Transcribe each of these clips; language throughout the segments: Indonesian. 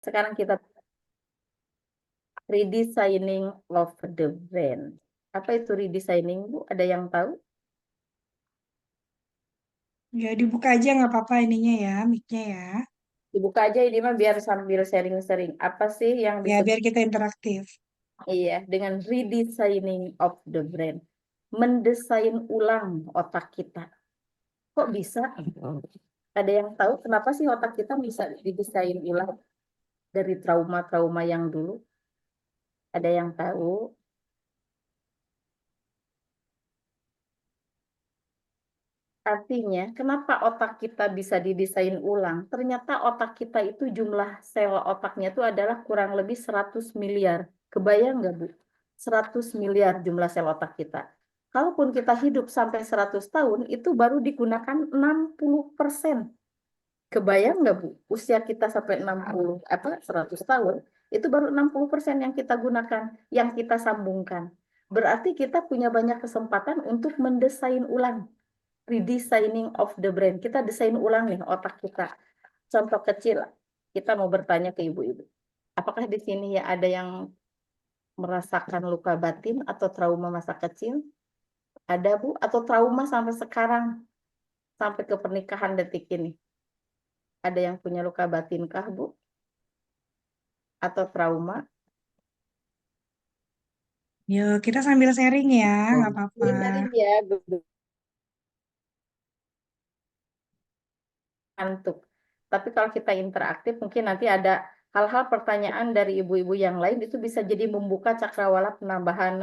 Sekarang kita redesigning of the brain. Apa itu redesigning, Bu? Ada yang tahu? Ya, dibuka aja nggak apa-apa ininya ya, mic-nya ya. Dibuka aja ini mah biar sambil sharing-sharing. Apa sih yang Ya, disebut biar kita interaktif. iya dengan redesigning of the brain? Mendesain ulang otak kita. Kok bisa? Ada yang tahu kenapa sih otak kita bisa didesain ulang dari trauma-trauma yang dulu? Ada yang tahu? Artinya, kenapa otak kita bisa didesain ulang? Ternyata otak kita itu jumlah sel otaknya itu adalah kurang lebih 100 miliar. Kebayang nggak, Bu? 100 miliar jumlah sel otak kita. Kalaupun kita hidup sampai 100 tahun, itu baru digunakan 60%. Kebayang nggak, Bu? Usia kita sampai 60, 100 tahun, itu baru 60% yang kita gunakan, yang kita sambungkan. Berarti kita punya banyak kesempatan untuk mendesain ulang redesigning of the brain. Kita desain ulang nih otak kita. Contoh kecil, kita mau bertanya ke ibu-ibu. Apakah di sini ya ada yang merasakan luka batin atau trauma masa kecil? Ada, Bu? Atau trauma sampai sekarang, sampai ke pernikahan detik ini? Ada yang punya luka batin kah, Bu? Atau trauma? Yuk, kita sambil sharing ya, nggak apa-apa. Sharing ya, ngantuk. Tapi kalau kita interaktif, mungkin nanti ada hal-hal pertanyaan dari ibu-ibu yang lain itu bisa jadi membuka cakrawala penambahan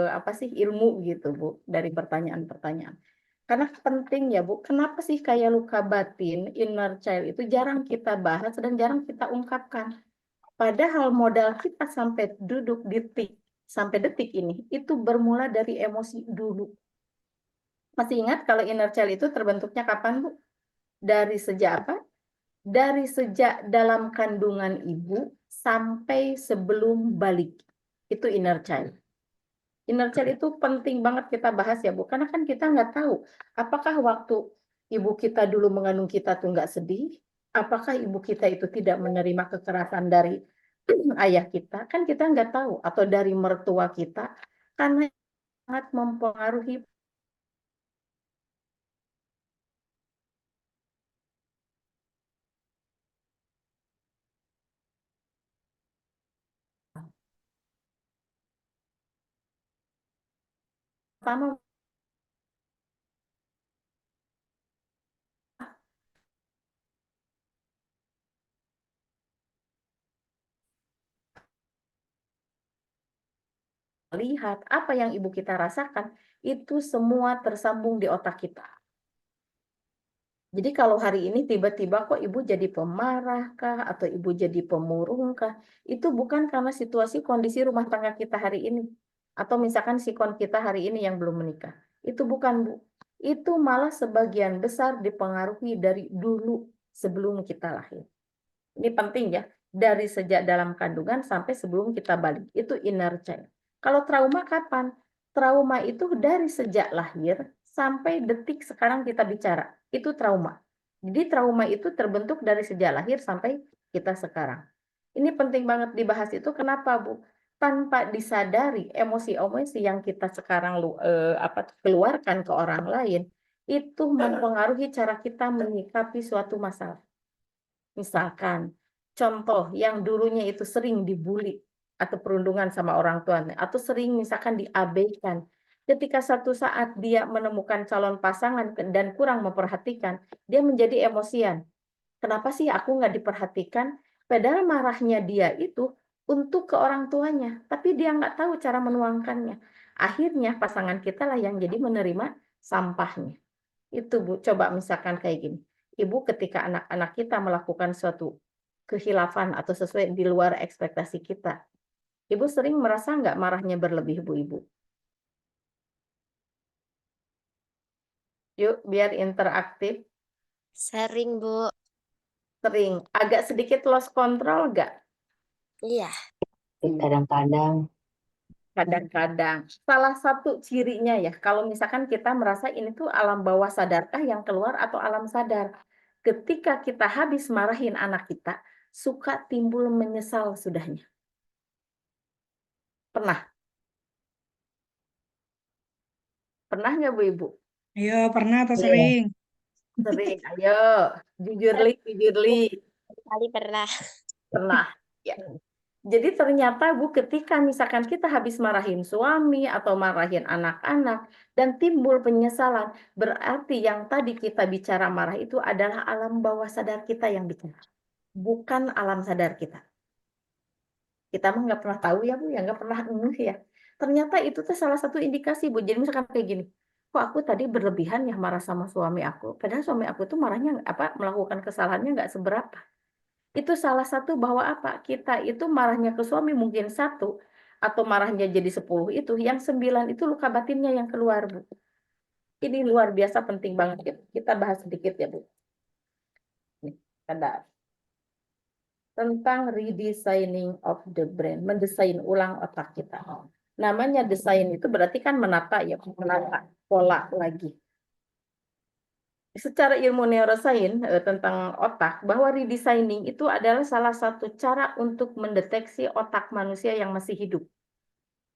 apa sih ilmu gitu, Bu, dari pertanyaan-pertanyaan. Karena penting ya, Bu. Kenapa sih kayak luka batin, inner child itu jarang kita bahas dan jarang kita ungkapkan. Padahal modal kita sampai duduk sampai detik ini itu bermula dari emosi dulu. Masih ingat kalau inner child itu terbentuknya kapan, Bu? Dari sejak apa? Dari sejak dalam kandungan ibu sampai sebelum balik. Itu inner child. Inner child itu penting banget kita bahas ya, Bu. Karena kan kita nggak tahu apakah waktu ibu kita dulu mengandung kita tuh nggak sedih, apakah ibu kita itu tidak menerima kekerasan dari ayah kita, kan kita nggak tahu, atau dari mertua kita, karena sangat mempengaruhi. Pertama, lihat apa yang ibu kita rasakan, itu semua tersambung di otak kita. Jadi kalau hari ini tiba-tiba kok ibu jadi pemarah kah atau ibu jadi pemurung kah? Itu bukan karena situasi kondisi rumah tangga kita hari ini. Atau misalkan sikon kita hari ini yang belum menikah. Itu bukan, Bu. Itu malah sebagian besar dipengaruhi dari dulu sebelum kita lahir. Ini penting ya. Dari sejak dalam kandungan sampai sebelum kita balik. Itu inner child. Kalau trauma kapan? Trauma itu dari sejak lahir sampai detik sekarang kita bicara. Itu trauma. Jadi trauma itu terbentuk dari sejak lahir sampai kita sekarang. Ini penting banget dibahas itu. Kenapa, Bu? Tanpa disadari emosi-emosi yang kita sekarang keluarkan ke orang lain, itu mempengaruhi cara kita menyikapi suatu masalah. Misalkan, contoh yang dulunya itu sering dibully atau perundungan sama orang tuanya, atau sering misalkan diabaikan. Ketika satu saat dia menemukan calon pasangan dan kurang memperhatikan, dia menjadi emosian. Kenapa sih aku nggak diperhatikan? Padahal marahnya dia itu untuk ke orang tuanya, tapi dia nggak tahu cara menuangkannya. Akhirnya pasangan kita lah yang jadi menerima sampahnya. Itu, Bu, coba misalkan kayak gini. Ibu ketika anak-anak kita melakukan suatu kehilafan atau sesuai di luar ekspektasi kita, Ibu sering merasa nggak marahnya berlebih, Bu, Ibu? Yuk, biar interaktif. Sering, Bu. Sering. Agak sedikit lost control nggak? Iya. Kadang-kadang. Kadang-kadang. Salah satu cirinya ya, kalau misalkan kita merasa ini tuh alam bawah sadarkah yang keluar atau alam sadar. Ketika kita habis marahin anak kita, suka timbul menyesal sudahnya. Pernah? Pernah nggak Bu Ibu? Ayo, pernah atau Iya. sering? Sering, ayo. Jujur li. Kali pernah. Pernah. Ya. Jadi ternyata Bu, ketika misalkan kita habis marahin suami atau marahin anak-anak dan timbul penyesalan, berarti yang tadi kita bicara marah itu adalah alam bawah sadar kita yang bicara, bukan alam sadar kita. Kita mah nggak pernah tahu ya Bu, ya nggak pernah ngeh ya. Ternyata itu tuh salah satu indikasi Bu. Jadi misalkan kayak gini, kok aku tadi berlebihan ya marah sama suami aku, padahal suami aku tuh marahnya melakukan kesalahannya nggak seberapa. Itu salah satu bahwa apa? Kita itu marahnya ke suami mungkin satu, atau marahnya jadi 10 itu, yang 9 itu luka batinnya yang keluar, Bu. Ini luar biasa penting banget. Kita bahas sedikit ya, Bu. Nih, ada tentang redesigning of the brain, mendesain ulang otak kita. Namanya desain itu berarti kan menata ya, menata pola lagi. Secara ilmu neurosains tentang otak, bahwa redesigning itu adalah salah satu cara untuk mendeteksi otak manusia yang masih hidup.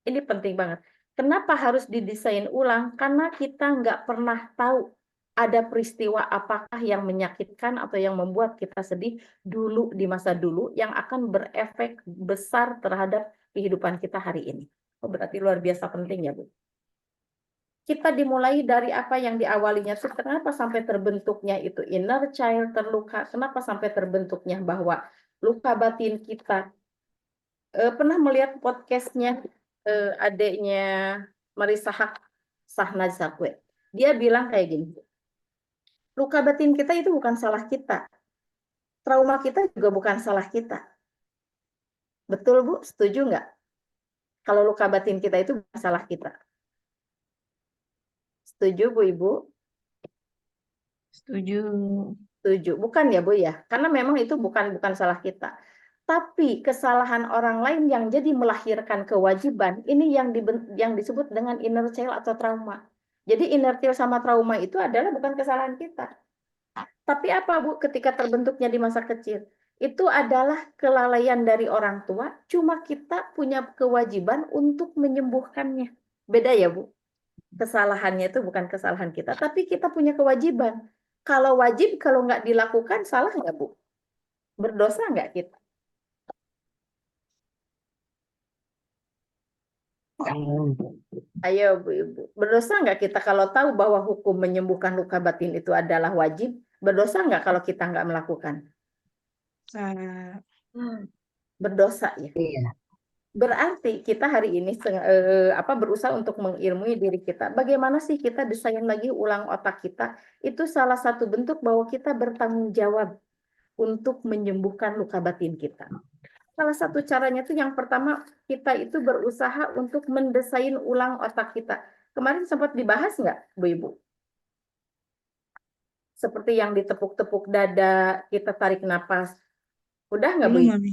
Ini penting banget. Kenapa harus didesain ulang? Karena kita nggak pernah tahu ada peristiwa apakah yang menyakitkan atau yang membuat kita sedih dulu di masa dulu yang akan berefek besar terhadap kehidupan kita hari ini. Oh, berarti luar biasa penting ya, Bu. Kita dimulai dari apa yang diawalinya. Kenapa sampai terbentuknya itu inner child terluka? Kenapa sampai terbentuknya bahwa luka batin kita? Pernah melihat podcastnya adiknya Marisa Sahnaz Sakwe. Dia bilang kayak gini, luka batin kita itu bukan salah kita. Trauma kita juga bukan salah kita. Betul Bu? Setuju nggak? Kalau luka batin kita itu bukan salah kita. Setuju Bu Ibu? Setuju. Setuju. Bukan ya Bu ya? Karena memang itu bukan salah kita. Tapi kesalahan orang lain yang jadi melahirkan kewajiban, ini yang disebut dengan inner child atau trauma. Jadi inner child sama trauma itu adalah bukan kesalahan kita. Tapi apa Bu, ketika terbentuknya di masa kecil? Itu adalah kelalaian dari orang tua, cuma kita punya kewajiban untuk menyembuhkannya. Beda ya Bu? Kesalahannya itu bukan kesalahan kita, tapi kita punya kewajiban. Kalau wajib, kalau nggak dilakukan, salah nggak Bu? Berdosa nggak kita? Ayo Bu Ibu, berdosa nggak kita kalau tahu bahwa hukum menyembuhkan luka batin itu adalah wajib? Berdosa nggak kalau kita nggak melakukan? Berdosa ya. Iya. Berarti kita hari ini berusaha untuk mengilmui diri kita. Bagaimana sih kita desain lagi ulang otak kita? Itu salah satu bentuk bahwa kita bertanggung jawab untuk menyembuhkan luka batin kita. Salah satu caranya itu yang pertama, kita itu berusaha untuk mendesain ulang otak kita. Kemarin sempat dibahas nggak, Bu Ibu? Seperti yang ditepuk-tepuk dada, kita tarik napas. Udah nggak, Bu Belum, Ibu? Mami.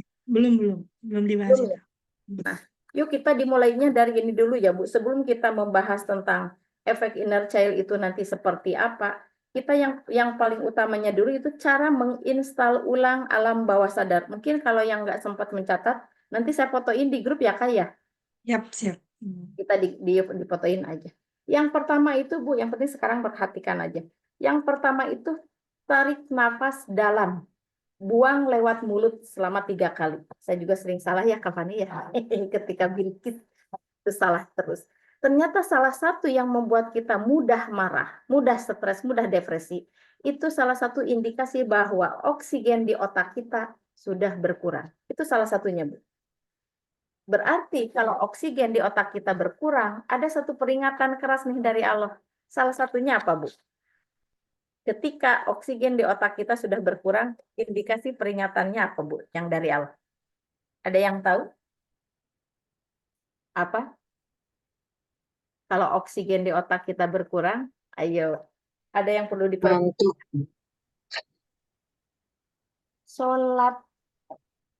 Belum dibahas Belum itu. ya? Nah, yuk kita dimulainya dari ini dulu ya, Bu. Sebelum kita membahas tentang efek inner child itu nanti seperti apa, kita yang paling utamanya dulu itu cara menginstal ulang alam bawah sadar. Mungkin kalau yang nggak sempat mencatat, nanti saya fotoin di grup ya, Kak ya. Yap, siap. Kita difotoin aja. Yang pertama itu Bu, yang penting sekarang perhatikan aja. Yang pertama itu tarik nafas dalam, buang lewat mulut selama 3 kali. Saya juga sering salah ya Kak Fani ya, ketika bikin itu salah terus. Ternyata salah satu yang membuat kita mudah marah, mudah stres, mudah depresi, itu salah satu indikasi bahwa oksigen di otak kita sudah berkurang. Itu salah satunya Bu. Berarti kalau oksigen di otak kita berkurang, ada satu peringatan keras nih dari Allah. Salah satunya apa, Bu? Ketika oksigen di otak kita sudah berkurang, indikasi peringatannya apa, Bu? Yang dari Allah. Ada yang tahu? Apa? Kalau oksigen di otak kita berkurang, ayo. Ada yang perlu diperhatikan? Ngantuk. Sholat.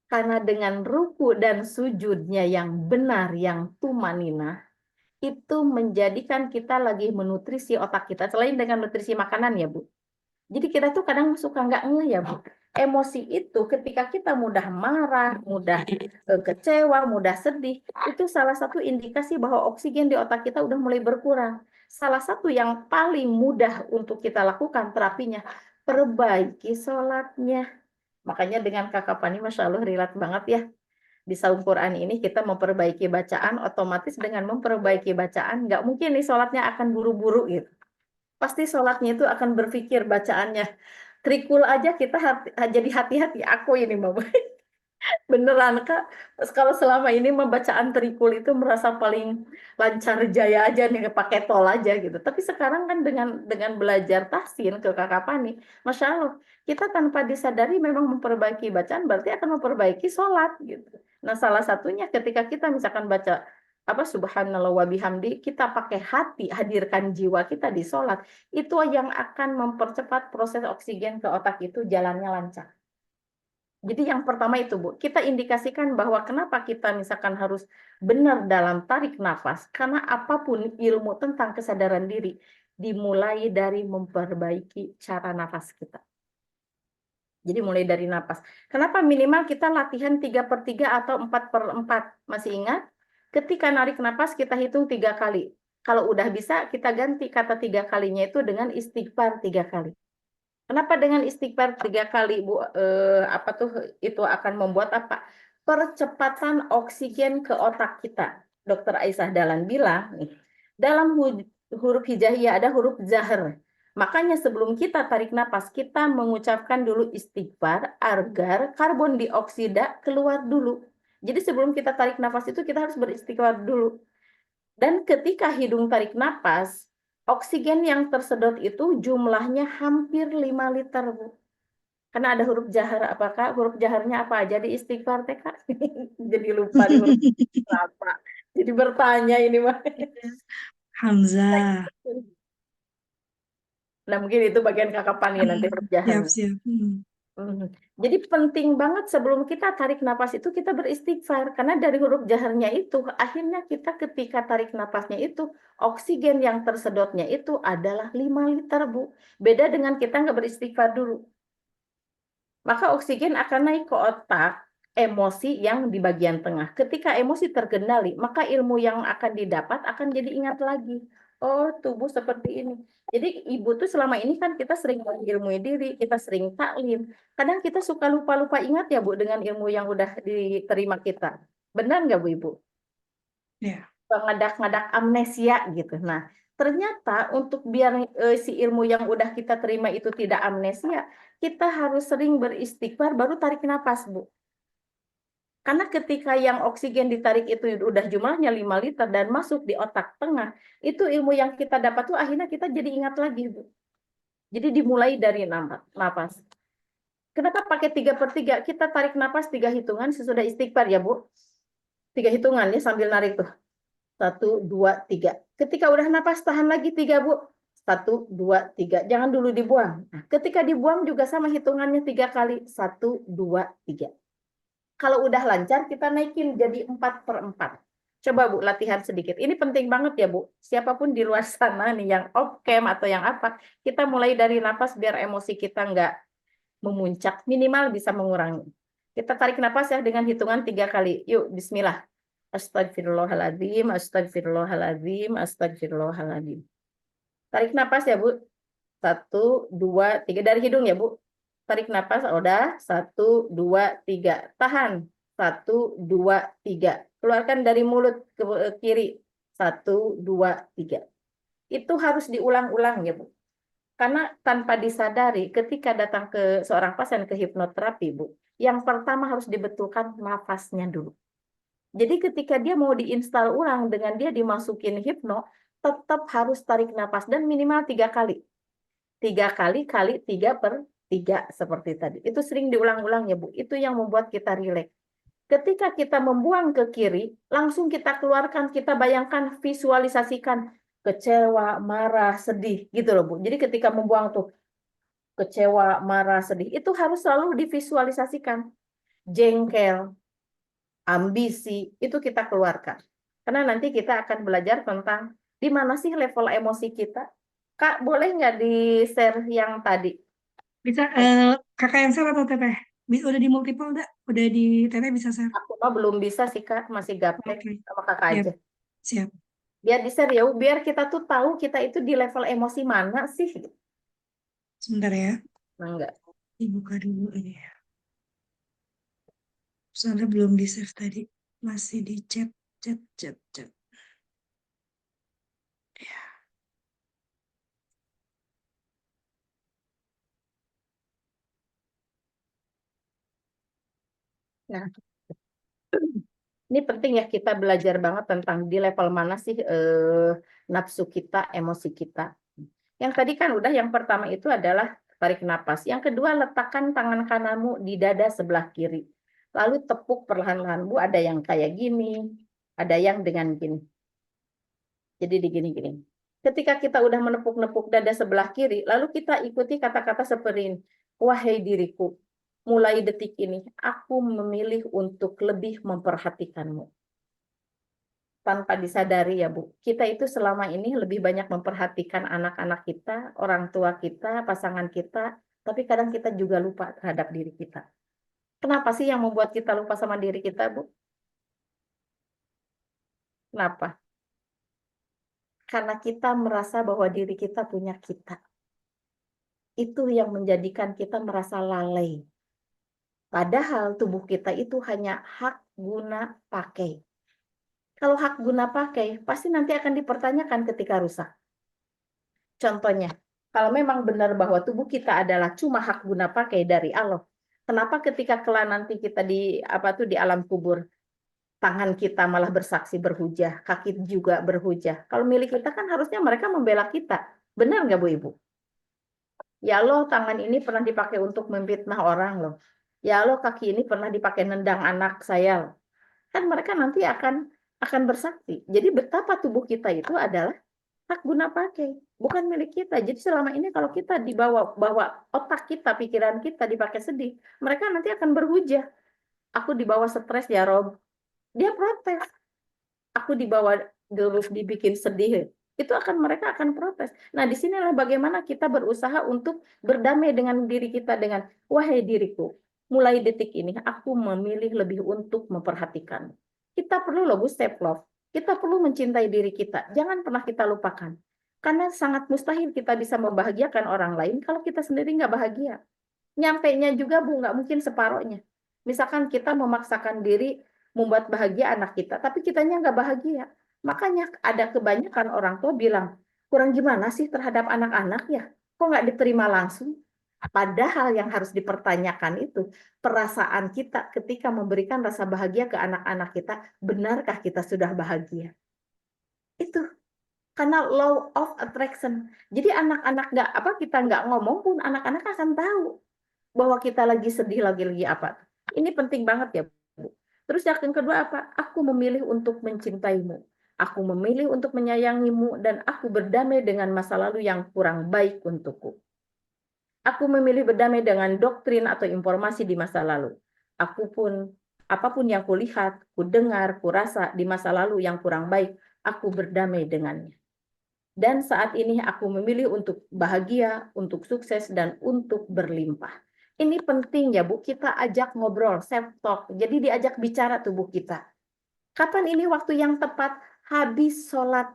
Karena dengan ruku dan sujudnya yang benar, yang tumanina, itu menjadikan kita lagi menutrisi otak kita selain dengan nutrisi makanan ya Bu. Jadi kita tuh kadang suka nggak ngeh ya Bu. Emosi itu ketika kita mudah marah, mudah kecewa, mudah sedih, itu salah satu indikasi bahwa oksigen di otak kita udah mulai berkurang. Salah satu yang paling mudah untuk kita lakukan terapinya, perbaiki sholatnya. Makanya dengan Kakak Pani, Masya Allah, relate banget ya. Di Saum Quran ini kita memperbaiki bacaan, otomatis dengan memperbaiki bacaan, nggak mungkin nih sholatnya akan buru-buru gitu. Pasti sholatnya itu akan berpikir bacaannya. Trikul aja kita jadi hati-hati. Aku ini Mama. Beneran Kak. Kalau selama ini membacaan trikul itu merasa paling lancar jaya aja nih pakai tol aja gitu. Tapi sekarang kan dengan belajar tahsin ke Kakak Pani, Masya Allah, kita tanpa disadari memang memperbaiki bacaan berarti akan memperbaiki sholat gitu. Nah, salah satunya ketika kita misalkan baca apa subhanallah wa bihamdi, kita pakai hati, hadirkan jiwa kita di sholat, itu yang akan mempercepat proses oksigen ke otak itu jalannya lancar. Jadi yang pertama itu Bu, kita indikasikan bahwa kenapa kita misalkan harus benar dalam tarik nafas, karena apapun ilmu tentang kesadaran diri, dimulai dari memperbaiki cara nafas kita. Jadi mulai dari nafas. Kenapa minimal kita latihan 3/3 atau 4/4? Masih ingat? Ketika narik nafas kita hitung 3 kali. Kalau udah bisa kita ganti kata 3 kalinya itu dengan istighfar 3 kali. Kenapa dengan istighfar 3 kali, Bu? Apa tuh itu akan membuat apa? Percepatan oksigen ke otak kita. Dokter Aisyah Dahlan bilang, nih, dalam huruf hijaiyah ada huruf zahar. Makanya sebelum kita tarik napas, kita mengucapkan dulu istighfar agar karbon dioksida keluar dulu. Jadi sebelum kita tarik nafas itu kita harus beristighfar dulu. Dan ketika hidung tarik napas, oksigen yang tersedot itu jumlahnya hampir 5 liter, Bu. Karena ada huruf jahar, apakah huruf jaharnya apa aja di istighfar teh, Kak? Jadi lupa di huruf apa. Jadi bertanya ini mah. Hamzah. Nah, mungkin itu bagian Kakak Pani nanti huruf jahar. Siap. Jadi penting banget sebelum kita tarik napas itu kita beristighfar. Karena dari huruf jaharnya itu, akhirnya kita ketika tarik napasnya itu, oksigen yang tersedotnya itu adalah 5 liter, Bu. Beda dengan kita nggak beristighfar dulu. Maka oksigen akan naik ke otak, emosi yang di bagian tengah. Ketika emosi terkendali, maka ilmu yang akan didapat akan jadi ingat lagi. Oh, tubuh seperti ini. Jadi ibu tuh selama ini kan kita sering ilmu diri, kita sering taklim. Kadang kita suka lupa-lupa ingat ya Bu dengan ilmu yang udah diterima kita. Benar nggak Bu Ibu? Ya. Ngadak-ngadak amnesia gitu. Nah, ternyata untuk biar si ilmu yang udah kita terima itu tidak amnesia, kita harus sering beristighfar baru tarik nafas, Bu. Karena ketika yang oksigen ditarik itu udah jumlahnya 5 liter dan masuk di otak tengah, itu ilmu yang kita dapat tuh akhirnya kita jadi ingat lagi, Bu. Jadi dimulai dari nafas. Kenapa pakai 3/3? Kita tarik nafas 3 hitungan sesudah istighfar ya, Bu. 3 hitungan ya sambil narik tuh. 1, 2, 3. Ketika udah nafas tahan lagi 3, Bu. 1, 2, 3. Jangan dulu dibuang. Nah, ketika dibuang juga sama hitungannya 3 kali. 1, 2, 3. Kalau udah lancar kita naikin jadi 4/4. Coba Bu latihan sedikit. Ini penting banget ya Bu. Siapapun di luar sana nih yang off cam atau yang apa, kita mulai dari nafas biar emosi kita nggak memuncak, minimal bisa mengurangi. Kita tarik nafas ya dengan hitungan 3 kali. Yuk, bismillah. Astagfirullahaladzim, astagfirullahaladzim, astagfirullahaladzim. Tarik nafas ya Bu. 1, 2, 3. Dari hidung ya Bu. Tarik nafas, udah. 1, 2, 3. Tahan. 1, 2, 3. Keluarkan dari mulut ke kiri. 1, 2, 3. Itu harus diulang-ulang ya Bu. Karena tanpa disadari ketika datang ke seorang pasien ke hipnoterapi Bu, yang pertama harus dibetulkan nafasnya dulu. Jadi ketika dia mau diinstal ulang dengan dia dimasukin hipno, tetap harus tarik nafas dan minimal 3 kali. 3 kali kali 3/3 seperti tadi. Itu sering diulang-ulang ya Bu. Itu yang membuat kita rileks. Ketika kita membuang ke kiri, langsung kita keluarkan, kita bayangkan, visualisasikan kecewa, marah, sedih gitu loh Bu. Jadi ketika membuang tuh kecewa, marah, sedih, itu harus selalu divisualisasikan. Jengkel, ambisi, itu kita keluarkan. Karena nanti kita akan belajar tentang di mana sih level emosi kita. Kak, boleh nggak di-share yang tadi? Bisa Kakak yang share atau Teteh? Udah di multiple udah? Udah di Teteh bisa share? Aku mah belum bisa sih Kak, masih gaptek Oke, sama Kakak siap, aja. siap. Biar di-share ya, biar kita tuh tahu kita itu di level emosi mana sih. Sebentar ya, Nah, enggak. dibuka dulu ini. Soalnya belum di save tadi, masih di chat, chat. Nah, ini penting ya kita belajar banget tentang di level mana sih nafsu kita, emosi kita. Yang tadi kan udah, yang pertama itu adalah tarik napas. Yang kedua, letakkan tangan kananmu di dada sebelah kiri. Lalu tepuk perlahan-lahan. Bu, ada yang kayak gini, ada yang dengan gini. Jadi digini-gini. Ketika kita udah menepuk-nepuk dada sebelah kiri, lalu kita ikuti kata-kata seperti ini. Wahai diriku, mulai detik ini, aku memilih untuk lebih memperhatikanmu. Tanpa disadari ya Bu, kita itu selama ini lebih banyak memperhatikan anak-anak kita, orang tua kita, pasangan kita, tapi kadang kita juga lupa terhadap diri kita. Kenapa sih yang membuat kita lupa sama diri kita, Bu? Kenapa? Karena kita merasa bahwa diri kita punya kita. Itu yang menjadikan kita merasa lalai. Padahal tubuh kita itu hanya hak guna pakai. Kalau hak guna pakai, pasti nanti akan dipertanyakan ketika rusak. Contohnya, kalau memang benar bahwa tubuh kita adalah cuma hak guna pakai dari Allah, kenapa ketika kelak nanti kita di alam kubur, tangan kita malah bersaksi berhujah, kaki juga berhujah. Kalau milik kita kan harusnya mereka membela kita. Benar nggak Bu Ibu? Ya Allah, tangan ini pernah dipakai untuk memfitnah orang loh. Ya Allah, kaki ini pernah dipakai nendang anak saya loh. Kan mereka nanti akan bersaksi. Jadi betapa tubuh kita itu adalah hak guna pakai, bukan milik kita. Jadi selama ini kalau kita bawa otak kita, pikiran kita dipakai sedih, mereka nanti akan berhujah. Aku dibawa stres ya Rob. Dia protes. Aku dibawa terus dibikin sedih. Mereka akan protes. Nah, disinilah bagaimana kita berusaha untuk berdamai dengan diri kita dengan, wahai diriku, mulai detik ini aku memilih lebih untuk memperhatikan. Kita perlu loh Bu, self love. Kita perlu mencintai diri kita. Jangan pernah kita lupakan. Karena sangat mustahil kita bisa membahagiakan orang lain kalau kita sendiri nggak bahagia. Nyampainya juga Bu, nggak mungkin separohnya. Misalkan kita memaksakan diri membuat bahagia anak kita, tapi kitanya nggak bahagia. Makanya ada kebanyakan orang tua bilang, kurang gimana sih terhadap anak-anak ya? Kok nggak diterima langsung? Padahal yang harus dipertanyakan itu perasaan kita ketika memberikan rasa bahagia ke anak-anak kita, benarkah kita sudah bahagia? Itu karena law of attraction. Jadi anak-anak kita nggak ngomong pun anak-anak akan tahu bahwa kita lagi sedih, lagi apa. Ini penting banget ya Bu. Terus yang kedua apa? Aku memilih untuk mencintaimu. Aku memilih untuk menyayangimu dan aku berdamai dengan masa lalu yang kurang baik untukku. Aku memilih berdamai dengan doktrin atau informasi di masa lalu. Apapun yang kulihat, kudengar, kurasa di masa lalu yang kurang baik, aku berdamai dengannya. Dan saat ini aku memilih untuk bahagia, untuk sukses, dan untuk berlimpah. Ini penting ya Bu, kita ajak ngobrol, self talk. Jadi diajak bicara tubuh kita. Kapan ini waktu yang tepat? Habis sholat.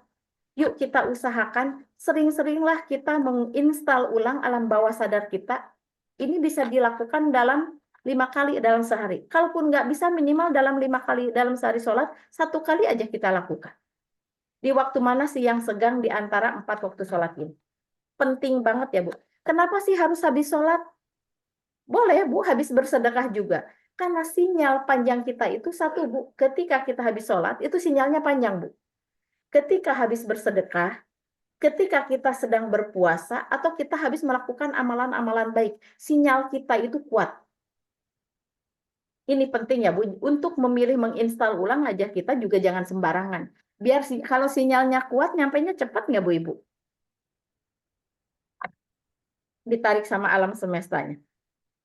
Yuk kita usahakan, sering-seringlah kita menginstal ulang alam bawah sadar kita. Ini bisa dilakukan dalam 5 kali dalam sehari. Kalaupun nggak bisa, minimal dalam 5 kali dalam sehari sholat, 1 kali aja kita lakukan. Di waktu mana sih yang segang di antara 4 waktu sholat ini? Penting banget ya Bu. Kenapa sih harus habis sholat? Boleh Bu, habis bersedekah juga. Karena sinyal panjang kita itu satu Bu, ketika kita habis sholat, itu sinyalnya panjang Bu. Ketika habis bersedekah, ketika kita sedang berpuasa, atau kita habis melakukan amalan-amalan baik, sinyal kita itu kuat. Ini penting ya Bu, untuk memilih menginstal ulang aja kita juga jangan sembarangan. Biar kalau sinyalnya kuat, nyampainya cepat nggak Bu Ibu? Ditarik sama alam semestanya.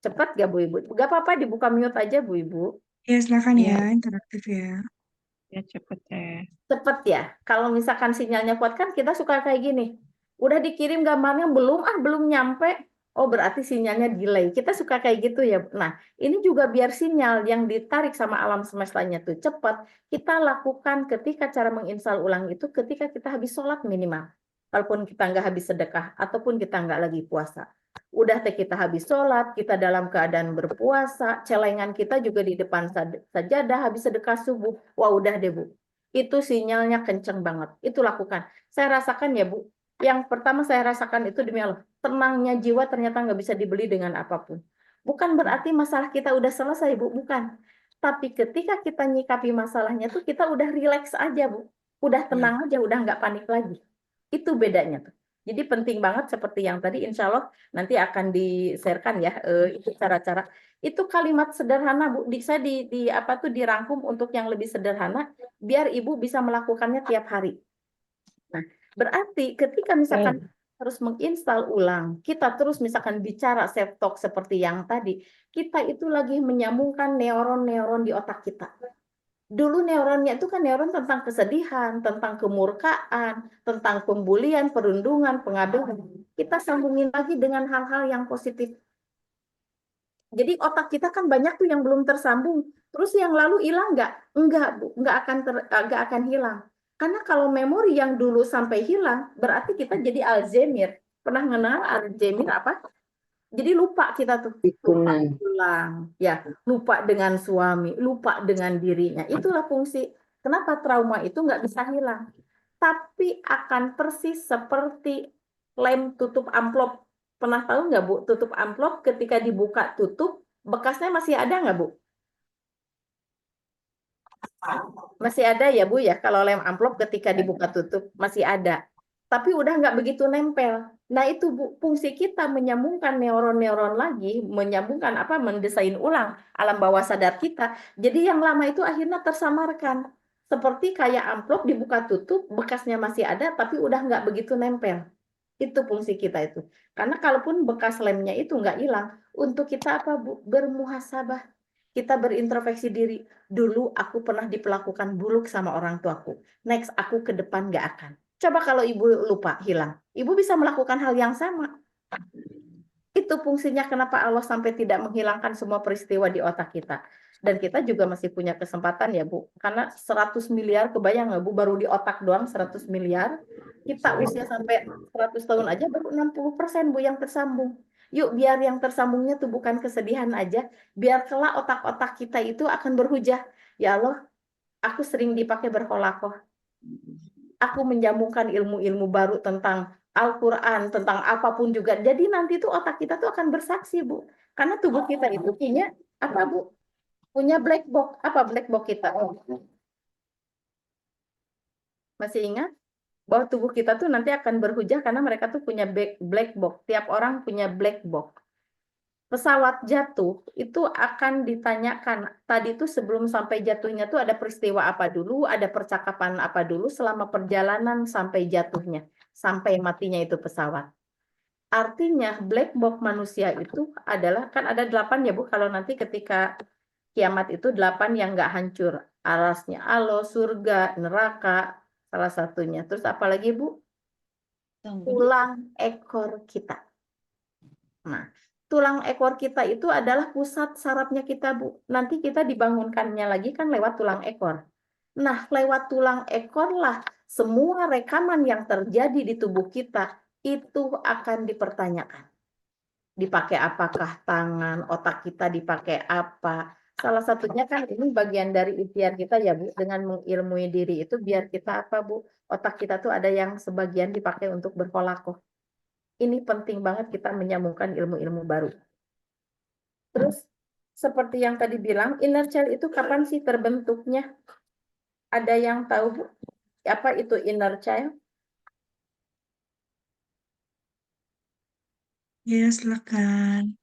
Cepat nggak Bu Ibu? Nggak apa-apa, dibuka mute aja Bu Ibu. Ya, silakan ya, Ya. interaktif ya. Ya cepet ya. Cepet ya. Kalau misalkan sinyalnya kuat kan kita suka kayak gini. Udah dikirim gambarnya belum nyampe. Oh, berarti sinyalnya delay. Kita suka kayak gitu ya. Nah, ini juga biar sinyal yang ditarik sama alam semestanya tuh cepat, kita lakukan ketika cara menginstal ulang itu ketika kita habis sholat minimal. Walaupun kita nggak habis sedekah, ataupun kita nggak lagi puasa. Udah teh kita habis sholat, kita dalam keadaan berpuasa, celengan kita juga di depan sajadah, habis sedekah subuh. Wah, udah deh, Bu. Itu sinyalnya kenceng banget. Itu lakukan. Saya rasakan ya, Bu. Yang pertama saya rasakan itu demi Allah, tenangnya jiwa ternyata nggak bisa dibeli dengan apapun. Bukan berarti masalah kita udah selesai, Bu, bukan. Tapi ketika kita nyikapi masalahnya tuh kita udah rileks aja, Bu. Udah tenang aja, udah nggak panik lagi. Itu bedanya tuh. Jadi penting banget seperti yang tadi, insya Allah nanti akan di-sharekan ya, itu cara-cara. Itu kalimat sederhana, Bu. Saya apa tuh dirangkum untuk yang lebih sederhana, biar Ibu bisa melakukannya tiap hari. Nah, berarti ketika misalkan harus menginstal ulang, kita terus misalkan bicara self talk seperti yang tadi, kita itu lagi menyambungkan neuron-neuron di otak kita. Dulu neuronnya itu kan neuron tentang kesedihan, tentang kemurkaan, tentang pembulian, perundungan, pengaduan. Kita sambungin lagi dengan hal-hal yang positif. Jadi otak kita kan banyak tuh yang belum tersambung. Terus yang lalu hilang nggak? Enggak, Bu. Nggak akan hilang. Karena kalau memori yang dulu sampai hilang, berarti kita jadi Alzheimer. Pernah kenal Alzheimer apa? Jadi lupa kita tuh. Lupa Pikunan. pulang. Ya, lupa dengan suami, lupa dengan dirinya. Itulah fungsi. Kenapa trauma itu nggak bisa hilang? Tapi akan persis seperti lem tutup amplop. Pernah tahu nggak, Bu, tutup amplop ketika dibuka tutup, bekasnya masih ada nggak, Bu? Masih ada ya, Bu, ya, kalau lem amplop ketika dibuka tutup, masih ada. Tapi udah nggak begitu nempel. Nah, itu, Bu, fungsi kita menyambungkan neuron-neuron lagi, menyambungkan apa, mendesain ulang alam bawah sadar kita. Jadi yang lama itu akhirnya tersamarkan. Seperti kayak amplop dibuka tutup, bekasnya masih ada, tapi udah nggak begitu nempel. Itu fungsi kita itu. Karena kalaupun bekas lemnya itu nggak hilang, untuk kita apa, Bu? Bermuhasabah. Kita berintrospeksi diri. Dulu aku pernah diperlakukan buruk sama orang tuaku. Next, aku ke depan nggak akan. Coba kalau Ibu lupa, hilang. Ibu bisa melakukan hal yang sama. Itu fungsinya kenapa Allah sampai tidak menghilangkan semua peristiwa di otak kita. Dan kita juga masih punya kesempatan ya, Bu. Karena 100 miliar, kebayang nggak, Bu, baru di otak doang 100 miliar. Kita usia sampai 100 tahun aja baru 60%, Bu, yang tersambung. Yuk, biar yang tersambungnya tuh bukan kesedihan aja, biar kelak otak-otak kita itu akan berhujah. Ya Allah, aku sering dipakai berholakoh. Aku menyambungkan ilmu-ilmu baru tentang Al-Quran, tentang apapun juga. Jadi nanti tuh otak kita tuh akan bersaksi, Bu. Karena tubuh kita itu punya apa, Bu? Punya black box. Apa black box kita? Masih ingat? Bahwa tubuh kita tuh nanti akan berhujah karena mereka tuh punya black box. Tiap orang punya black box. Pesawat jatuh itu akan ditanyakan tadi tuh sebelum sampai jatuhnya tuh ada peristiwa apa dulu, ada percakapan apa dulu selama perjalanan sampai jatuhnya, sampai matinya itu pesawat. Artinya black box manusia itu adalah, kan ada 8 ya, Bu, kalau nanti ketika kiamat itu 8 yang nggak hancur. Arasnya Allah, surga, neraka, salah satunya. Terus apa lagi, Bu? Tulang ekor kita. Nah, tulang ekor kita itu adalah pusat sarafnya kita, Bu. Nanti kita dibangunkannya lagi kan lewat tulang ekor. Nah, lewat tulang ekor lah semua rekaman yang terjadi di tubuh kita itu akan dipertanyakan. Dipakai apakah tangan, otak kita dipakai apa? Salah satunya kan ini bagian dari ikhtiar kita ya, Bu, dengan mengilmui diri itu biar kita apa, Bu? Otak kita tuh ada yang sebagian dipakai untuk berholakoh. Ini penting banget kita menyambungkan ilmu-ilmu baru. Terus, seperti yang tadi bilang, inner child itu kapan sih terbentuknya? Ada yang tahu, Bu? Apa itu inner child? Ya, silakan.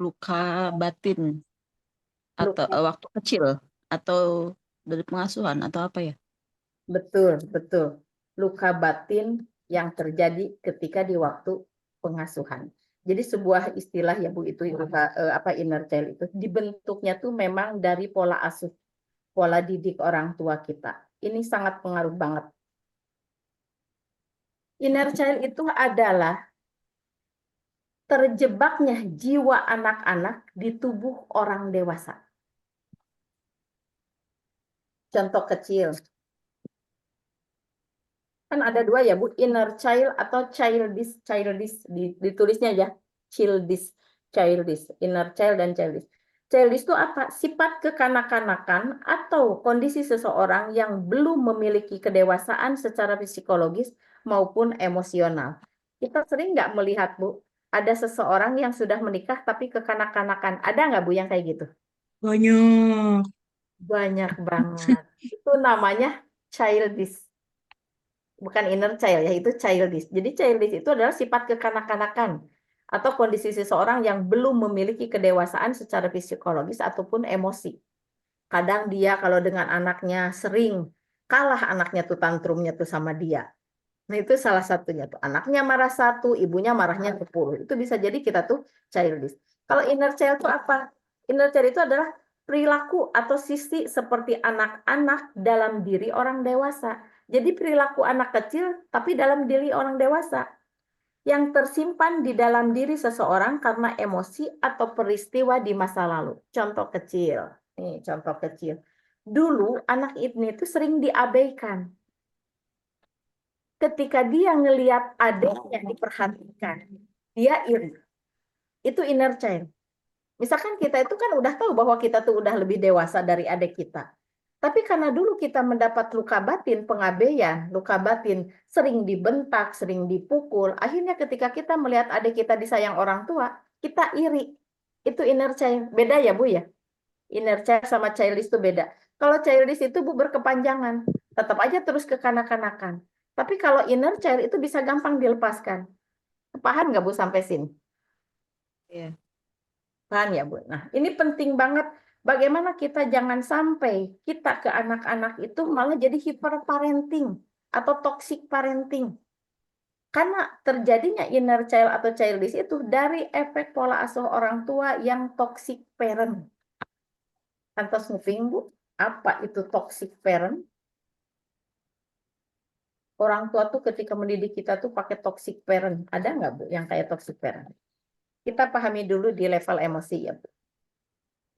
Luka batin atau Luka. waktu kecil atau dari pengasuhan atau apa ya? Betul, betul. Luka batin yang terjadi ketika di waktu pengasuhan. Jadi sebuah istilah ya, Bu, itu luka apa inner child itu dibentuknya tuh memang dari pola asuh, pola didik orang tua kita. Ini sangat pengaruh banget. Inner child itu adalah terjebaknya jiwa anak-anak di tubuh orang dewasa. Contoh kecil. Kan ada dua ya Bu, inner child atau childish, ditulisnya aja, childish, inner child dan childish. Childish itu apa? Sifat kekanak-kanakan atau kondisi seseorang yang belum memiliki kedewasaan secara psikologis maupun emosional. Kita sering nggak melihat Bu, ada seseorang yang sudah menikah tapi kekanak-kanakan. Ada nggak Bu yang kayak gitu? Banyak. Banyak banget. Itu namanya childish. Bukan inner child ya, itu childish. Jadi childish itu adalah sifat kekanak-kanakan atau kondisi seseorang yang belum memiliki kedewasaan secara psikologis ataupun emosi. Kadang dia kalau dengan anaknya sering kalah anaknya tuh tantrumnya tuh sama dia. Nah itu salah satunya tuh. Anaknya marah satu, ibunya marahnya 10. Itu bisa jadi kita tuh childish. Kalau inner child itu apa? Inner child itu adalah perilaku atau sisi seperti anak-anak dalam diri orang dewasa. Jadi perilaku anak kecil tapi dalam diri orang dewasa yang tersimpan di dalam diri seseorang karena emosi atau peristiwa di masa lalu. Contoh kecil. Nih, contoh kecil. Dulu anak ini tuh sering diabaikan. Ketika dia ngelihat adiknya diperhatikan, dia iri. Itu inner child. Misalkan kita itu kan udah tahu bahwa kita tuh udah lebih dewasa dari adik kita. Tapi karena dulu kita mendapat luka batin, pengabaian, luka batin, sering dibentak, sering dipukul, akhirnya ketika kita melihat adik kita disayang orang tua, kita iri. Itu inner child. Beda ya Bu ya? Inner child sama childish itu beda. Kalau childish itu Bu berkepanjangan, tetap aja terus kekanak-kanakan. Tapi kalau inner child itu bisa gampang dilepaskan. Paham nggak Bu sampai sini? Iya. Paham ya Bu? Nah ini penting banget. Bagaimana kita jangan sampai kita ke anak-anak itu malah jadi hyperparenting atau toxic parenting. Karena terjadinya inner child atau childish itu dari efek pola asuh orang tua yang toxic parent. Antos moving Bu, apa itu toxic parent? Orang tua tuh ketika mendidik kita tuh pakai toxic parent. Ada nggak Bu yang kayak toxic parent? Kita pahami dulu di level emosi ya Bu.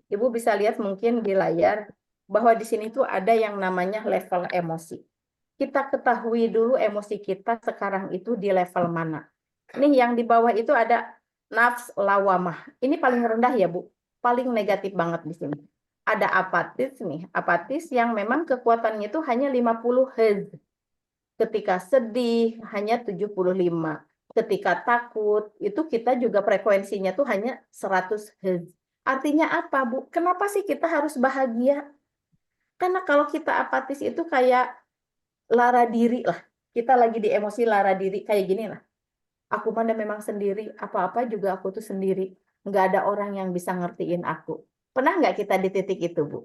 Ibu bisa lihat mungkin di layar bahwa di sini tuh ada yang namanya level emosi. Kita ketahui dulu emosi kita sekarang itu di level mana. Nih yang di bawah itu ada nafs lawamah. Ini paling rendah ya Bu. Paling negatif banget di sini. Ada apatis nih. Apatis yang memang kekuatannya itu hanya 50 Hz. Ketika sedih hanya 75. Ketika takut itu kita juga frekuensinya tuh hanya 100 Hz. Artinya apa, Bu? Kenapa sih kita harus bahagia? Karena kalau kita apatis itu kayak lara diri lah. Kita lagi di emosi lara diri kayak gini lah. Aku mana memang sendiri, apa-apa juga aku tuh sendiri. Nggak ada orang yang bisa ngertiin aku. Pernah nggak kita di titik itu, Bu?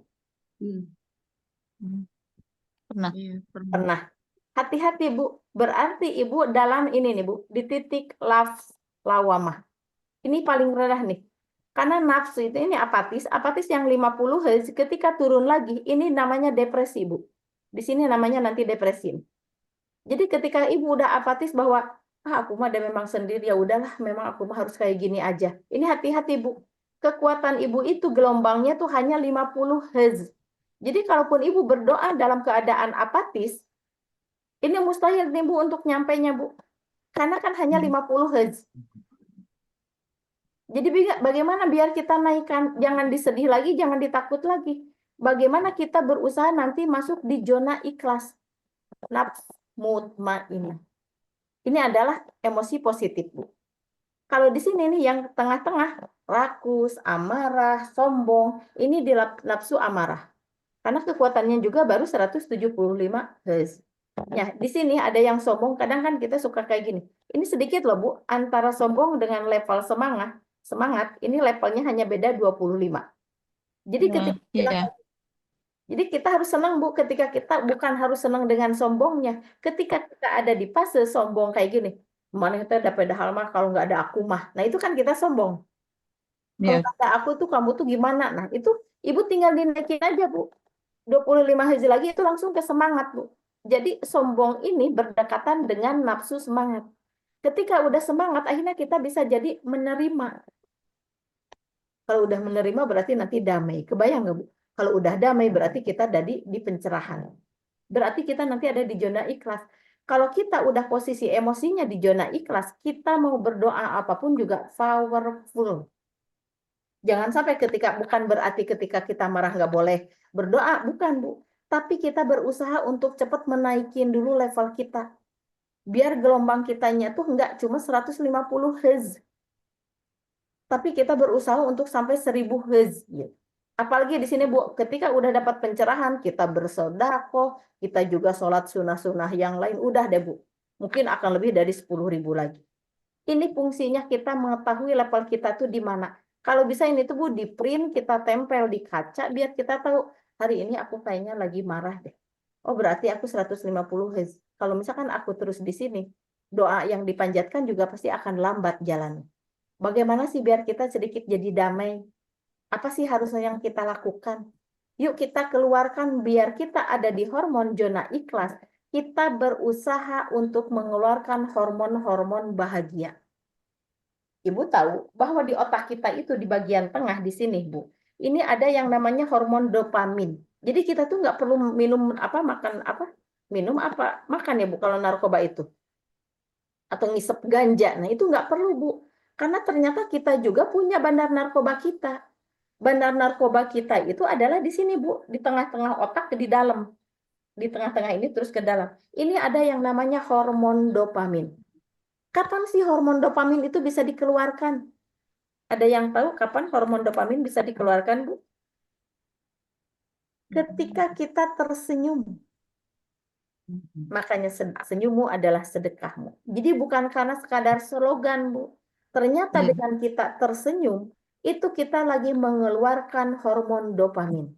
Pernah. Iya, pernah. Pernah. Hati-hati, Bu. Berarti Ibu dalam ini nih, Bu, di titik lawamah. Ini paling rendah nih. Karena nafsu itu ini apatis yang 50 Hz ketika turun lagi, ini namanya depresi, Bu. Di sini namanya nanti depresi. Jadi ketika Ibu udah apatis bahwa aku mah udah memang sendiri, ya udahlah, memang aku mah harus kayak gini aja. Ini hati-hati, Bu. Kekuatan Ibu itu gelombangnya tuh hanya 50 Hz. Jadi kalaupun Ibu berdoa dalam keadaan apatis, ini mustahil nih Bu untuk nyampainya, Bu. Karena kan hanya 50 Hz. Jadi bagaimana biar kita naikkan, jangan disedih lagi, jangan ditakut lagi. Bagaimana kita berusaha nanti masuk di zona ikhlas. Nafs mutmainnah. Ini adalah emosi positif, Bu. Kalau di sini nih yang tengah-tengah, rakus, amarah, sombong, ini di nafsu amarah. Karena kekuatannya juga baru 175 Hz. Ya, di sini ada yang sombong, kadang kan kita suka kayak gini. Ini sedikit loh, Bu, antara sombong dengan level semangat, ini levelnya hanya beda 25. Jadi ketika jadi kita harus senang, Bu, ketika kita bukan harus senang dengan sombongnya. Ketika kita ada di fase sombong kayak gini, mana kita dapat hal mah kalau nggak ada aku mah. Nah, itu kan kita sombong. Kalau nggak ada aku tuh kamu tuh gimana? Nah, itu Ibu tinggal dinaikin aja, Bu. 25 Hz lagi itu langsung ke semangat, Bu. Jadi sombong ini berdekatan dengan nafsu semangat. Ketika udah semangat, akhirnya kita bisa jadi menerima. Kalau udah menerima berarti nanti damai. Kebayang nggak, Bu? Kalau udah damai berarti kita di pencerahan. Berarti kita nanti ada di zona ikhlas. Kalau kita udah posisi emosinya di zona ikhlas, kita mau berdoa apapun juga powerful. Jangan sampai bukan berarti ketika kita marah nggak boleh berdoa, bukan, Bu. Tapi kita berusaha untuk cepat menaikin dulu level kita. Biar gelombang kitanya tuh nggak cuma 150 Hz. Tapi kita berusaha untuk sampai 1000 Hz. Gitu. Apalagi di sini, Bu, ketika udah dapat pencerahan, kita bersedekah, kita juga sholat sunnah-sunnah yang lain, udah deh, Bu. Mungkin akan lebih dari 10.000 lagi. Ini fungsinya kita mengetahui level kita tuh di mana. Kalau bisa ini tuh, Bu, di print, kita tempel di kaca, biar kita tahu, hari ini aku kayaknya lagi marah deh. Oh, berarti aku 150 Hz. Kalau misalkan aku terus di sini, doa yang dipanjatkan juga pasti akan lambat jalannya. Bagaimana sih biar kita sedikit jadi damai? Apa sih harusnya yang kita lakukan? Yuk kita keluarkan biar kita ada di hormon zona ikhlas. Kita berusaha untuk mengeluarkan hormon-hormon bahagia. Ibu tahu bahwa di otak kita itu di bagian tengah di sini, Bu. Ini ada yang namanya hormon dopamin. Jadi kita tuh nggak perlu minum makan ya, Bu, kalau narkoba itu. Atau ngisep ganja. Nah, itu nggak perlu, Bu. Karena ternyata kita juga punya bandar narkoba kita. Bandar narkoba kita itu adalah di sini, Bu, di tengah-tengah otak di dalam. Di tengah-tengah ini terus ke dalam. Ini ada yang namanya hormon dopamin. Kapan sih hormon dopamin itu bisa dikeluarkan? Ada yang tahu kapan hormon dopamin bisa dikeluarkan, Bu? Ketika kita tersenyum. Makanya senyummu adalah sedekahmu. Jadi bukan karena sekadar slogan, Bu. Ternyata dengan kita tersenyum, itu kita lagi mengeluarkan hormon dopamin.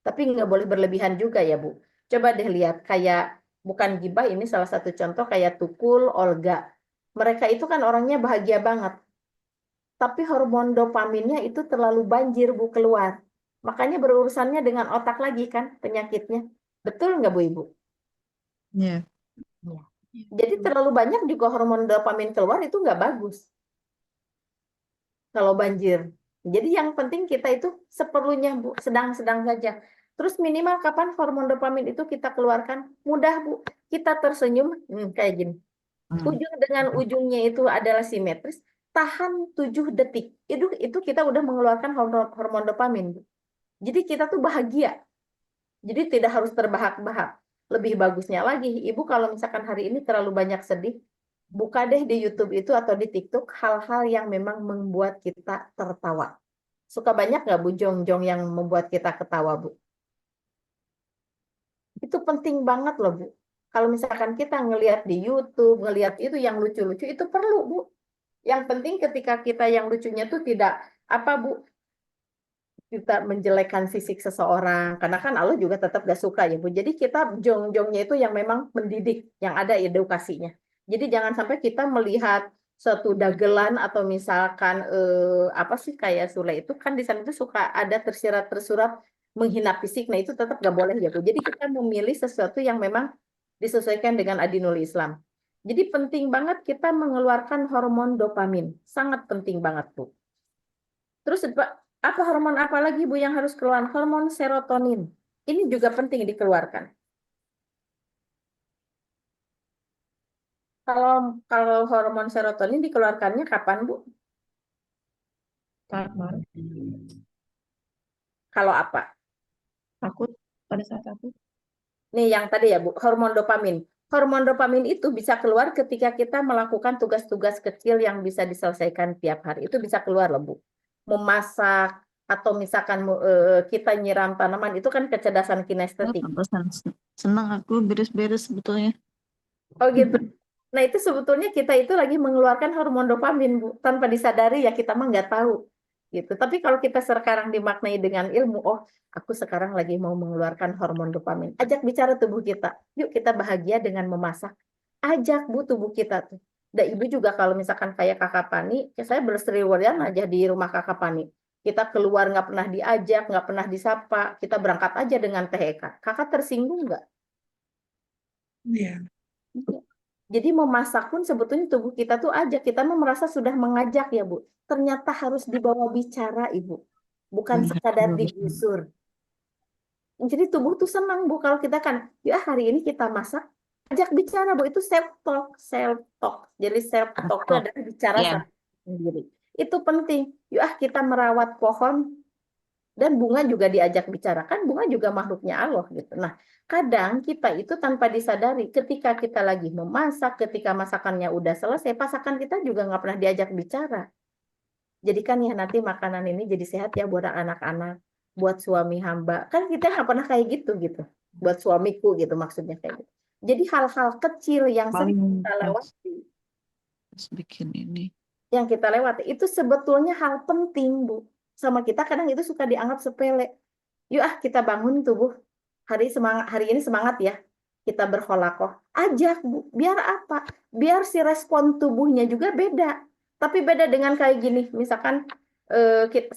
Tapi nggak boleh berlebihan juga ya, Bu. Coba deh lihat, kayak bukan gibah, ini salah satu contoh kayak Tukul, Olga. Mereka itu kan orangnya bahagia banget. Tapi hormon dopaminnya itu terlalu banjir, Bu, keluar. Makanya berurusannya dengan otak lagi kan penyakitnya. Betul nggak, Bu, Ibu? Iya. Jadi terlalu banyak juga hormon dopamin keluar itu nggak bagus. Kalau banjir. Jadi yang penting kita itu seperlunya, Bu, sedang-sedang saja. Terus minimal kapan hormon dopamin itu kita keluarkan? Mudah, Bu. Kita tersenyum, kayak gini. Ujung dengan ujungnya itu adalah simetris. Tahan 7 detik. Itu kita udah mengeluarkan hormon dopamin, Bu. Jadi kita tuh bahagia. Jadi tidak harus terbahak-bahak. Lebih bagusnya lagi, Ibu kalau misalkan hari ini terlalu banyak sedih, buka deh di YouTube itu atau di TikTok hal-hal yang memang membuat kita tertawa. Suka banyak nggak, Bu, jong-jong yang membuat kita ketawa, Bu? Itu penting banget loh, Bu. Kalau misalkan kita ngelihat di YouTube, ngelihat itu yang lucu-lucu, itu perlu, Bu. Yang penting ketika kita yang lucunya tuh tidak, Bu, kita menjelekkan fisik seseorang, karena kan Allah juga tetap gak suka ya, Bu. Jadi kita jong-jongnya itu yang memang mendidik, yang ada edukasinya. Jadi jangan sampai kita melihat suatu dagelan atau misalkan kayak Sule itu kan di sana itu suka ada tersirat-tersurat menghina fisik. Nah, itu tetap gak boleh ya, Bu. Jadi kita memilih sesuatu yang memang disesuaikan dengan adinul Islam. Jadi penting banget kita mengeluarkan hormon dopamin. Sangat penting banget, Bu. Terus apa hormon apa lagi, Bu, yang harus keluar? Hormon serotonin. Ini juga penting dikeluarkan. Kalau hormon serotonin dikeluarkannya kapan, Bu? Saat marah, Kalau apa? takut, pada saat takut. Nih yang tadi ya, Bu, hormon dopamin. Hormon dopamin itu bisa keluar ketika kita melakukan tugas-tugas kecil yang bisa diselesaikan tiap hari. Itu bisa keluar loh, Bu. Memasak, atau misalkan kita nyiram tanaman, itu kan kecerdasan kinestetik. Senang aku beres-beres sebetulnya. Oh gitu. Nah itu sebetulnya kita itu lagi mengeluarkan hormon dopamin, Bu. Tanpa disadari ya kita mah nggak tahu. Gitu. Tapi kalau kita sekarang dimaknai dengan ilmu, oh aku sekarang lagi mau mengeluarkan hormon dopamin. Ajak bicara tubuh kita. Yuk kita bahagia dengan memasak. Ajak, Bu, tubuh kita tuh. Dan Ibu juga kalau misalkan kayak Kakak Pani, ya saya berseriwarian aja di rumah Kakak Pani. Kita keluar nggak pernah diajak, nggak pernah disapa. Kita berangkat aja dengan THK. Kakak tersinggung nggak? Iya. Jadi memasak pun sebetulnya tubuh kita tuh ajak, kita mau merasa sudah mengajak ya Bu. Ternyata harus dibawa bicara Ibu, bukan sekadar digusur. Jadi tubuh tuh senang Bu kalau kita kan, ya hari ini kita masak, ajak bicara Bu, itu self talk, self talk. Jadi self talk itu adalah bicara Iya. sama sendiri. Itu penting. Yuk kita merawat pohon dan bunga juga diajak bicara, kan bunga juga makhluknya Allah gitu. Nah, kadang kita itu tanpa disadari ketika kita lagi memasak, ketika masakannya udah selesai, pasangan kita juga nggak pernah diajak bicara. Jadi kan ya nanti makanan ini jadi sehat ya buat anak-anak, buat suami hamba. Kan kita nggak pernah kayak gitu gitu. Buat suamiku gitu maksudnya kayak gitu. Jadi hal-hal kecil yang sering Paling kita lewati, pas bikin ini. itu sebetulnya hal penting Bu. Sama kita kadang itu suka dianggap sepele. Yuk kita bangun tubuh. Hari ini semangat ya. Kita berholakoh. Ajak Bu. Biar apa? Biar si respon tubuhnya juga beda. Tapi beda dengan kayak gini. Misalkan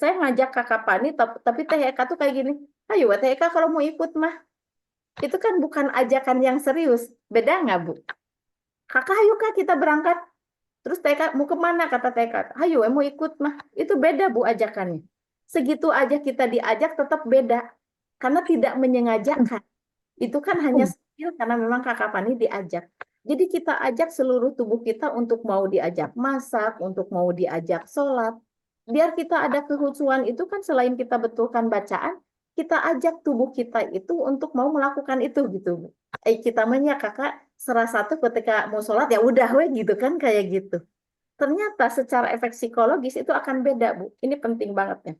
saya ngajak Kakak Pani, tapi Teh Eka tuh kayak gini. Ayo Teh Eka kalau mau ikut mah. Itu kan bukan ajakan yang serius. Beda nggak Bu? Kakak ayo Kak kita berangkat. Terus TK mau kemana kata TK? Ayo mau ikut mah. Itu beda Bu ajakannya. Segitu aja kita diajak tetap beda. Karena tidak menyengajakan. Itu kan hanya skill karena memang Kakak Pani diajak. Jadi kita ajak seluruh tubuh kita untuk mau diajak masak, untuk mau diajak sholat. Biar kita ada kehusuan itu kan selain kita betulkan bacaan, kita ajak tubuh kita itu untuk mau melakukan itu gitu. Kita mah Kakak serasa tuh ketika mau sholat ya udah we gitu kan kayak gitu. Ternyata secara efek psikologis itu akan beda Bu. Ini penting banget ya.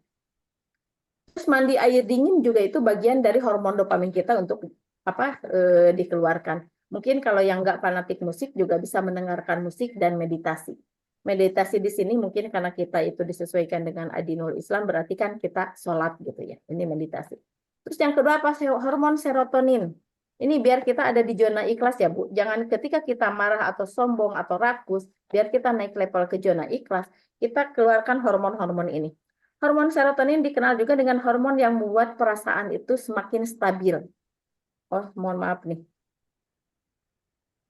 Terus mandi air dingin juga itu bagian dari hormon dopamin kita untuk dikeluarkan. Mungkin kalau yang nggak fanatik musik juga bisa mendengarkan musik dan meditasi. Meditasi di sini mungkin karena kita itu disesuaikan dengan Adinul Islam berarti kan kita sholat gitu ya. Ini meditasi. Terus yang kedua apa? Hormon serotonin. Ini biar kita ada di zona ikhlas ya Bu. Jangan ketika kita marah atau sombong atau rakus, biar kita naik level ke zona ikhlas, kita keluarkan hormon-hormon ini. Hormon serotonin dikenal juga dengan hormon yang membuat perasaan itu semakin stabil. Oh, mohon maaf nih.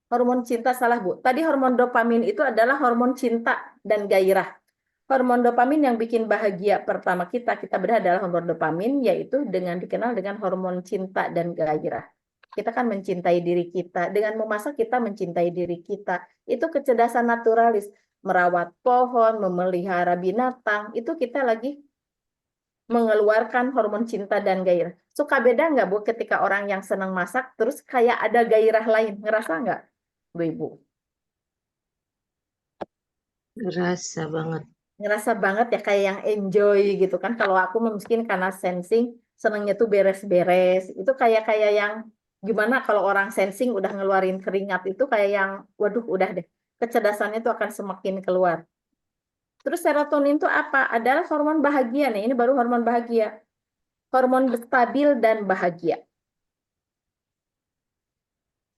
Hormon cinta salah Bu. Tadi hormon dopamin itu adalah hormon cinta dan gairah. Hormon dopamin yang bikin bahagia pertama kita bedah adalah hormon dopamin, yaitu dikenal dengan hormon cinta dan gairah. Kita kan mencintai diri kita. Dengan memasak kita mencintai diri kita. Itu kecerdasan naturalis. Merawat pohon, memelihara binatang, itu kita lagi mengeluarkan hormon cinta dan gairah. Suka beda nggak Bu ketika orang yang senang masak terus kayak ada gairah lain? Ngerasa nggak Bu Ibu? Ngerasa banget. Ngerasa banget ya kayak yang enjoy gitu kan. Kalau aku mungkin karena sensing senangnya tuh beres-beres. Itu kayak yang gimana kalau orang sensing udah ngeluarin keringat itu kayak yang waduh udah deh. Kecerdasannya tuh akan semakin keluar. Terus serotonin itu apa? Adalah hormon bahagia nih. Ini baru hormon bahagia. Hormon stabil dan bahagia.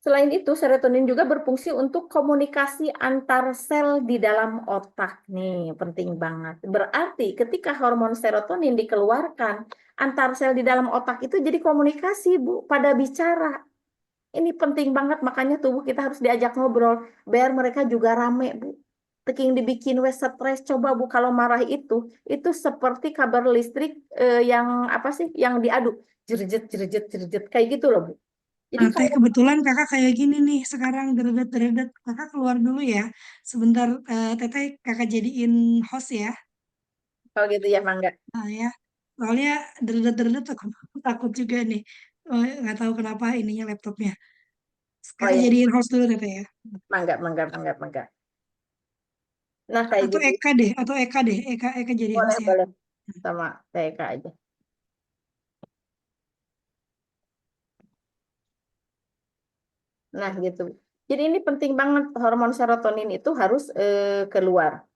Selain itu, serotonin juga berfungsi untuk komunikasi antar sel di dalam otak. Nih, penting banget. Berarti ketika hormon serotonin dikeluarkan, antar sel di dalam otak itu jadi komunikasi, Bu, pada bicara. Ini penting banget, makanya tubuh kita harus diajak ngobrol, biar mereka juga rame, Bu. Teking dibikin wes stres, coba Bu, kalau marah itu seperti kabel listrik yang apa sih, yang diaduk. Jerjet, jerjet, jerjet, kayak gitu loh, Bu. Jadi Nah, Teh, kebetulan kakak kayak gini nih sekarang deredet-deredet. Kakak keluar dulu ya. Sebentar, Teteh kakak jadiin host ya. kalau gitu ya, Mangga. Nah ya, soalnya deredet-deredet aku takut juga nih. Oh, nggak tahu kenapa ininya laptopnya. Oh Kakak ya, jadiin host dulu Teteh ya. Mangga, Mangga, Mangga, Mangga. Nah, kayak Atau gitu. Eka deh, atau Eka deh. Eka jadi Boleh, host ya. boleh. Sama TK aja. Nah, gitu. Jadi ini penting banget hormon serotonin itu harus keluar.